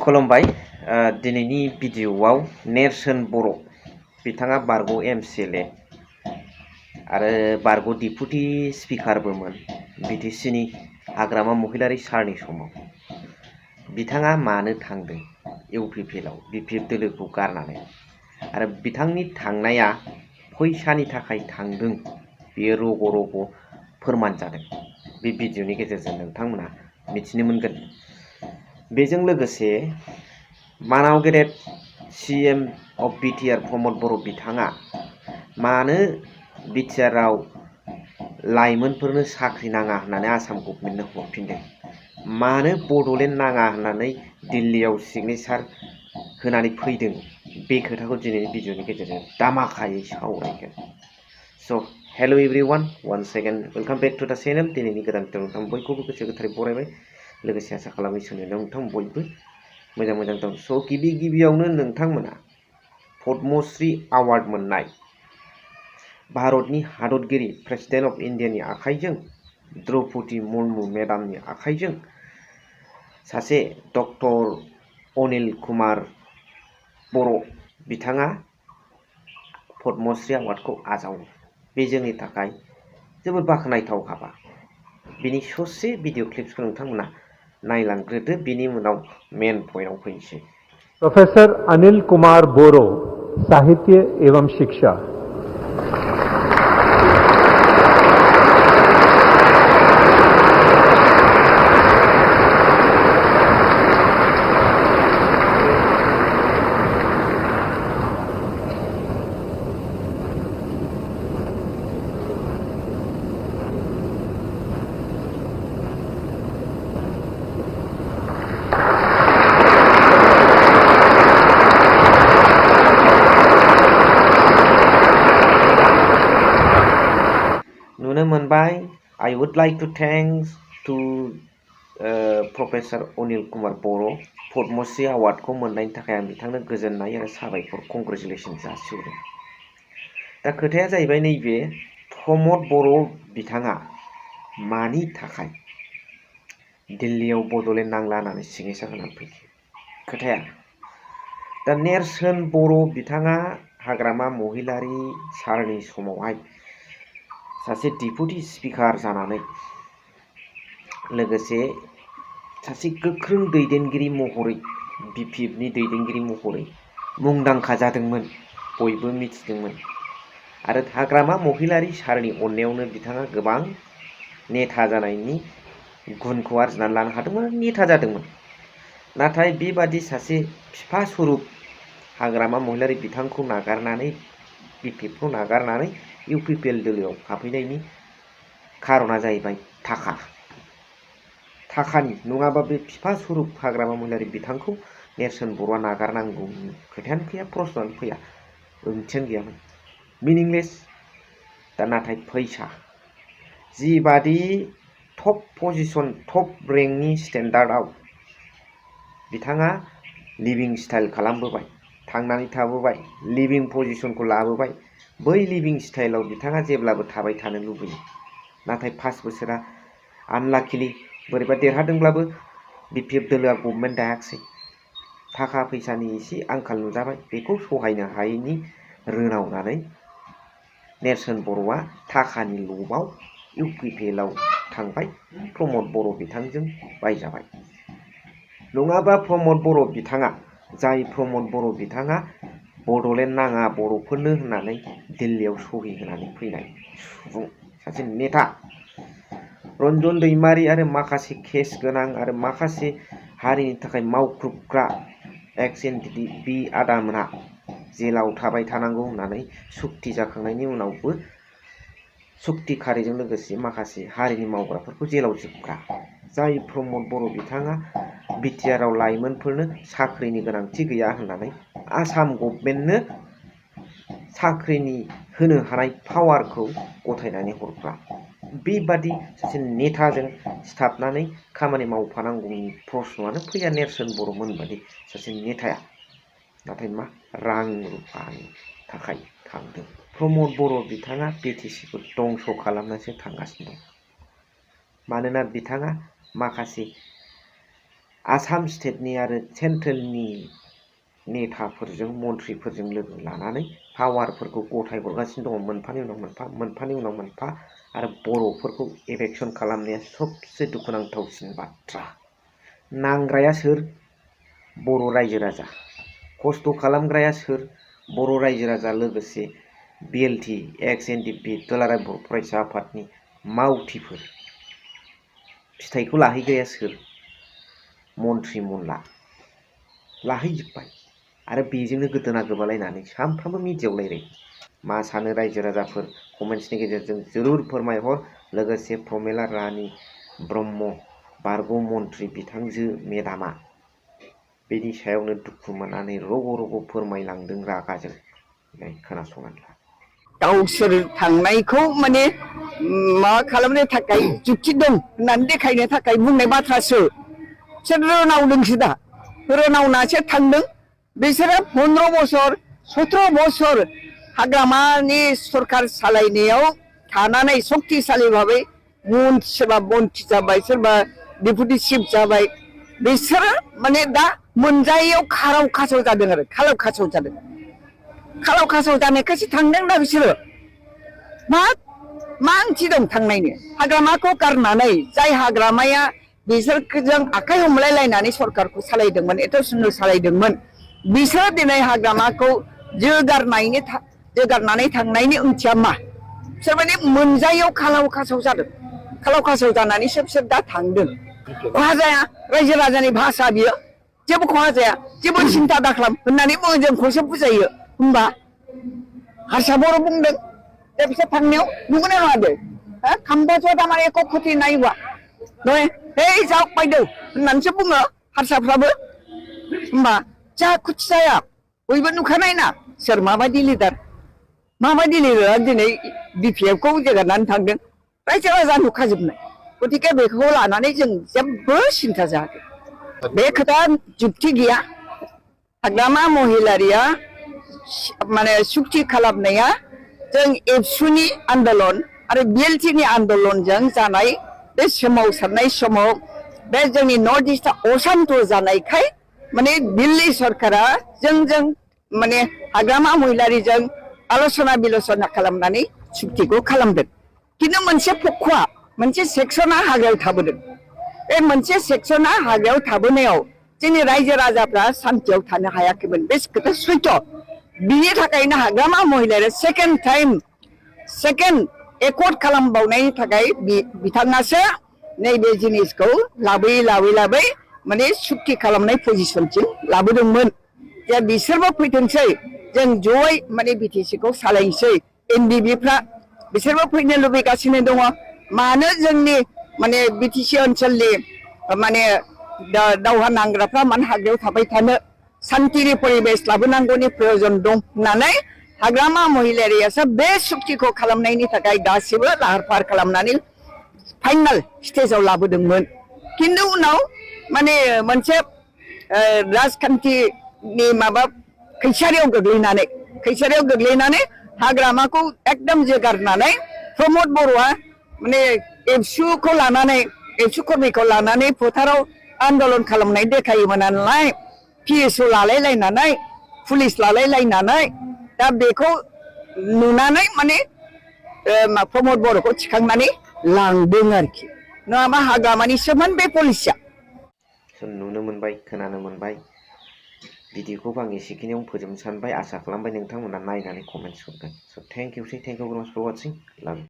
खुलुमबाय दिनैनि भिडिअआव नेरसोन बर' बिथाङा बारग' एमसिएलए आरो बारग' डिपुटि स्पिकारबोमोन बिटिसिनि हाग्रामा महिलारी सारनि समाव बिथाङा मानो थांदों इउपिपिएलआव बिपिएफ दोलोखौ गारनानै आरो बिथांनि थांनाया फैसानि थाखाय थांदों बेयो रग' रग' फोरमान जादों। बे भिडिअनि गेजेरजों नोंथांमोना मिथिनो मोनगोन। बेजों लोगोसे मानाव गेदेर सीएम अफ बिटिआर प्रमद बर' बिथाङा मानो बिटिआरआव लाइमोनफोरनो साख्रि नाङा होननानै आसाम गभर्नमेन्टनो हरफिनदों, मानो बड'लेण्ड नाङा होननानै दिल्लीयाव सिगनेचार होनानै फैदों, बे खोथाखौ दिनैनि भिडिअनि गेजेरजों दामाखायै सावरायगोन। So' hello' everyone, once again welcome back to the channel. दिनैनि गोदान भिडिअ नोंथां बयखौबो गोसो गोथारै बरायबाय। लोगोसे आसा खालामो इसोरनि नोंथां बयबो मोजां दं। स' गिबियावनो नोंथांमोना पद्मश्री अवार्ड मोननाय भारतनि हादरगिरि प्रेसिडेन्ट अफ इन्डियानि आखाइजों द्रौपदी मुर्मु मेडामनि आखाइजों सासे डक्टर अनिल कुमार बर' बिथाङा पद्मश्री अवार्डखौ आजावो। बे जोंनि थाखाय जोबोद बाख्नायथाव हाबा। बिनि ससे भिडिअ क्लिप्सखौ नोंथांमोना नायलांग्रोदो, बिनि उनाव मेन पॉइंटआव फैनोसै। प्रोफेसर अनिल कुमार बोरो, साहित्य एवं शिक्षा। I would like to thanks to Professor Anil Kumar बर' पद्मश्री अवार्डखौ मोननायनि थाखाय आं बिथांनो गोजोननाय आरो साबायखर कंग्रेचुलेसन जासिहरो। दा खोथाया जाहैबाय नैबे प्रमद बर' बिथाङा मानि थाखाय दिल्लीयाव बड'लेण्ड नांला होननानै सिगनेचार होनानै फैखो। खोथाया दा नेरसोन बर' बिथाङा हाग्रामा महिलारी सारनि समावहाय सासे डिपुटि स्पिकार जानानै लोगोसे सासे गोख्रों दैदेनगिरि महरै बिपिएफनि दैदेनगिरि महरै मुंदांखा जादोंमोन, बयबो मिथिदोंमोन। आरो हाग्रामा महिलारी सारनि अननायावनो बिथाङा गोबां नेता जानायनि गुनखौ आरजिनानै लानो हादोंमोन, नेता जादोंमोन। नाथाय बेबादि सासे बिफा स्वरुप हाग्रामा महिलारी बिथांखौ नागारनानै बिपिएफखौ नागारनानै इउपिपिएल दोलोआव हाबफैनायनि खारना जाहैबाय थाखानि नङाबा बे बिफा स्वरुप हाग्रामा महिलारी बिथांखौ नेरसोन बर'आ नागारनांगौनि खोथायानो फैया, प्रश्नआनो फैया, ओंथियानो गैयामोन, मिनिंलेस। दा नाथाय फैसा जिबादि टप पजिशन टप रेंकनि स्टेन्डार्डआव बिथाङा लिभिं स्टाइल खालामबोबाय, थांनानै थाबोबाय, लिभिं पजिशनखौ लाबोबाय, बै लिभिं स्टाइलाव बिथाङा जेब्लाबो थाबाय थानो लुबैयो। नाथाय 5 बोसोरा आनलाकिलि बोरैबा देरहादोंब्लाबो बिपिएफ दोलोआ गभर्नमेन्ट दायाखिसै। थाखा फैसानि एसे आंखाल नुजाबाय, बेखौ सहायनो हायैनि रोनावनानै नेरसोन बर'आ थाखानि लबाव इउपिपिएलआव थांबाय, प्रमद बर' बिथांजों बायजाबाय। नङाबा प्रमद बर' बिथाङा बड'लेण्ड नाङा बर'फोरनो होननानै दिल्लीयाव सहि होनानै फैनाय सुबुं, सासे नेता। रन्जन दैमारी आरो माखासे केस गोनां आरो माखासे हारिनि थाखाय मावख्रुबग्रा एक्स एनडिडिबि आदामोना जेलाव थाबाय थानांगौ होननानै सुक्ति जाखांनायनि उनावबो सुक्ति खारिजों लोगोसे माखासे हारिनि मावग्राफोरखौ जेलाव जोबग्रा जाय प्रमद बर' बिथाङा बिटिआरआव लाइमोनफोरनो साख्रिनि गोनांथि गैया होननानै आसाम गभर्नमेन्टनो साख्रिनि होनो हानाय पावारखौ गथायनानै हरग्रा, बेबादि सासे नेताजों सिथाबनानै खामानि मावफानांगौनि प्रश्नआनो फैया नेरसोन बर'मोन बादि सासे नेताया। नाथाय मा रां रुफानि थाखाय थांदों। प्रमद बर' बिथाङा बिटिसिखौ दंस' खालामनासो थांगासिनो दं। मानोना बिथाङा माखासे आसाम स्टेटनि आरो सेन्ट्रेलनि नेताफोरजों मन्थ्रिफोरजों लोगो लानानै पावारफोरखौ गथाय हरगासिनो दङ मोनफानि उनाव मोनफा आरो बर'फोरखौ इभेकसन खालामनाया सबसे दुखुनांथावसिन बाथ्रा। नांग्राया सोर? बर' रायजो राजा। खस्थ' खालामग्राया सोर? बर' रायजो राजा लोगोसे बिएलटि एक्स एनडिपि दुलाराय बर' फरायसा आफादनि मावथिफोर। फिथाइखौ लाहैग्राया सोर? मन्थ्रि मनला लाहैजोब्बाय आरो बेजोंनो गोदोना गोबालायनानै सानफ्रामबो मिडियायाव रायलायो। मा सानो रायजो राजाफोर कमेन्ट्सनि गेजेरजों जरुर फोरमायहर। लोगोसे प्रमेला रानी ब्रह्म बारग' मन्थ्रि बिथांजो मेदामा बेनि सायावनो दुखु मोननानै रग' रग' फोरमायलांदों रागाजों। खोनासंनानै ला। गावसोर थांनायखौ माने मा खालामनो थाखाय जुक्ति दं होननानै देखायनो थाखाय बुंनाय बाथ्रासो। बिसोर रोनावदोंसो दा, रोनावनासो थांदों। बिसोरो 15 बोसोर 17 बोसोर हाग्रामानि सरकार सालायनायाव थानानै सक्तिशाली भाबै सोरबा मन्थ्रि जाबाय, सोरबा डेपुटि चिफ जाबाय। बिसोरो माने दा मोनजायैयाव खाराव खासाव जादों आरो खालाव खासाव जादों। खालाव खासाव जानायखायसो थांदों दा बिसोरो। मा ओंथि दं थांनायनि? हाग्रामाखौ गारनानै जाय हाग्रामाया बिसोरजों आखाइ हमलायलायनानै सरकारखौ सालायदोंमोन, एथ' सुन्दर सालायदोंमोन, बिसोर दिनै हाग्रामाखौ जोगारनानै थांनायनि ओंथिया मा? बिसोर माने मोनजायैयाव खालाव खासाव जादों। खालाव खासाव जानानैसो बिसोर दा थांदों। खहा जाया, रायजो राजानि भाषा बियो, जेबो खहा जाया, जेबो सिन्था दाखालाम होननानै बुङो, जोंखौसो बुजायो। होमबा हारसा बर' बुंदों दा बिसोर थांनायाव नुगोना नङा दे खाम्बाजों थारमाने एक खति नायबा नय हे जाव बायदो होननानैसो बुङो हारसाफ्राबो। होमबा जा खुथि जाया बयबो नुखानाय ना सोर माबायदि लिडार दिनै बिपिएफ खौ जोगारनानै थांदों, रायजो राजा नुखाजोबनाय। गतिके बेखौ लानानै जों जेबो सिन्था जायाखै। बे खोथा जुक्ति गैया। हाग्रामा महिलारिया माने सुक्ति खालामनाया जों एबसुनि आन्दलन आरो बिएलटिनि आन्दलनजों जानाय बे सोमावसारनाय समाव बे जोंनि नर्थ इस्टआ अशान्त जानायखाय माने दिल्ली सरकारा जों माने हाग्रामा महिलारिजों आल'सना बिल'सना खालामनानै सुक्तिखौ खालामदों। खिन्थु मोनसे पक्षआ मोनसे सेक्सना हाग्रायाव थाबोदों। बे मोनसे सेक्सना हाग्रायाव थाबोनायाव जोंनि रायजो राजाफ्रा सान्तियाव थानो हायाखैमोन। बे खोथा सैथ'। बिनि थाखायनो हाग्रामा महिलारिया सेकेन्ड एकर्ड खालामबावनायनि थाखाय बिथाङासो नैबे जिनिसखौ लाबोयै माने सुक्ति खालामनाय पजिसनसिम लाबोदोंमोन। जे बिसोरबो फैथोंसै, जों जयै माने बिटिसिखौ सालायनोसै। एनडिबिफ्रा बिसोरबो फैनो लुबैगासिनो दङ। मानो जोंनि माने बिटिसि ओनसोलनि माने दावहा नांग्राफ्रा मानो हाग्रायाव थाबाय थानो, शान्तिनि परिबेस लाबोनांगौनि प्रयोजन दं होननानै हाग्रामा महिलारियासो बे सुक्तिखौ खालामनायनि थाखाय गासिबो लाहार फाहार खालामनानै फाइनाल स्टेजाव लाबोदोंमोन। खिन्थु उनाव माने मोनसे राजखान्थिनि माबा खैसारियाव गोग्लैनानै हाग्रामाखौ एकदम जोगारनानै प्रमद बर'आ माने एबसुखौ लानानै एबसु कर्मिखौ लानानै फोथाराव आन्दलन खालामनाय देखायोमोन नालाय, पिएसअ लालायलायनानै पुलिस लालायलायनानै, दा बेखौ नुनानै माने प्रमद बर'खौ थिखांनानै लांदों आरोखि। नङाबा हाग्रामानिसोमोन बे पलिसिया। नुनो मोनबाय, खोनानो मोनबाय। भिडिअखौबो आं एसेखिनियावनो फोजोबनो सानबाय। आसा खालामबाय नोंथांमोना नायनानै कमेन्ट्स हरगोन। स' थेंक इउ भेरि माच फर वाचिं। लाभ।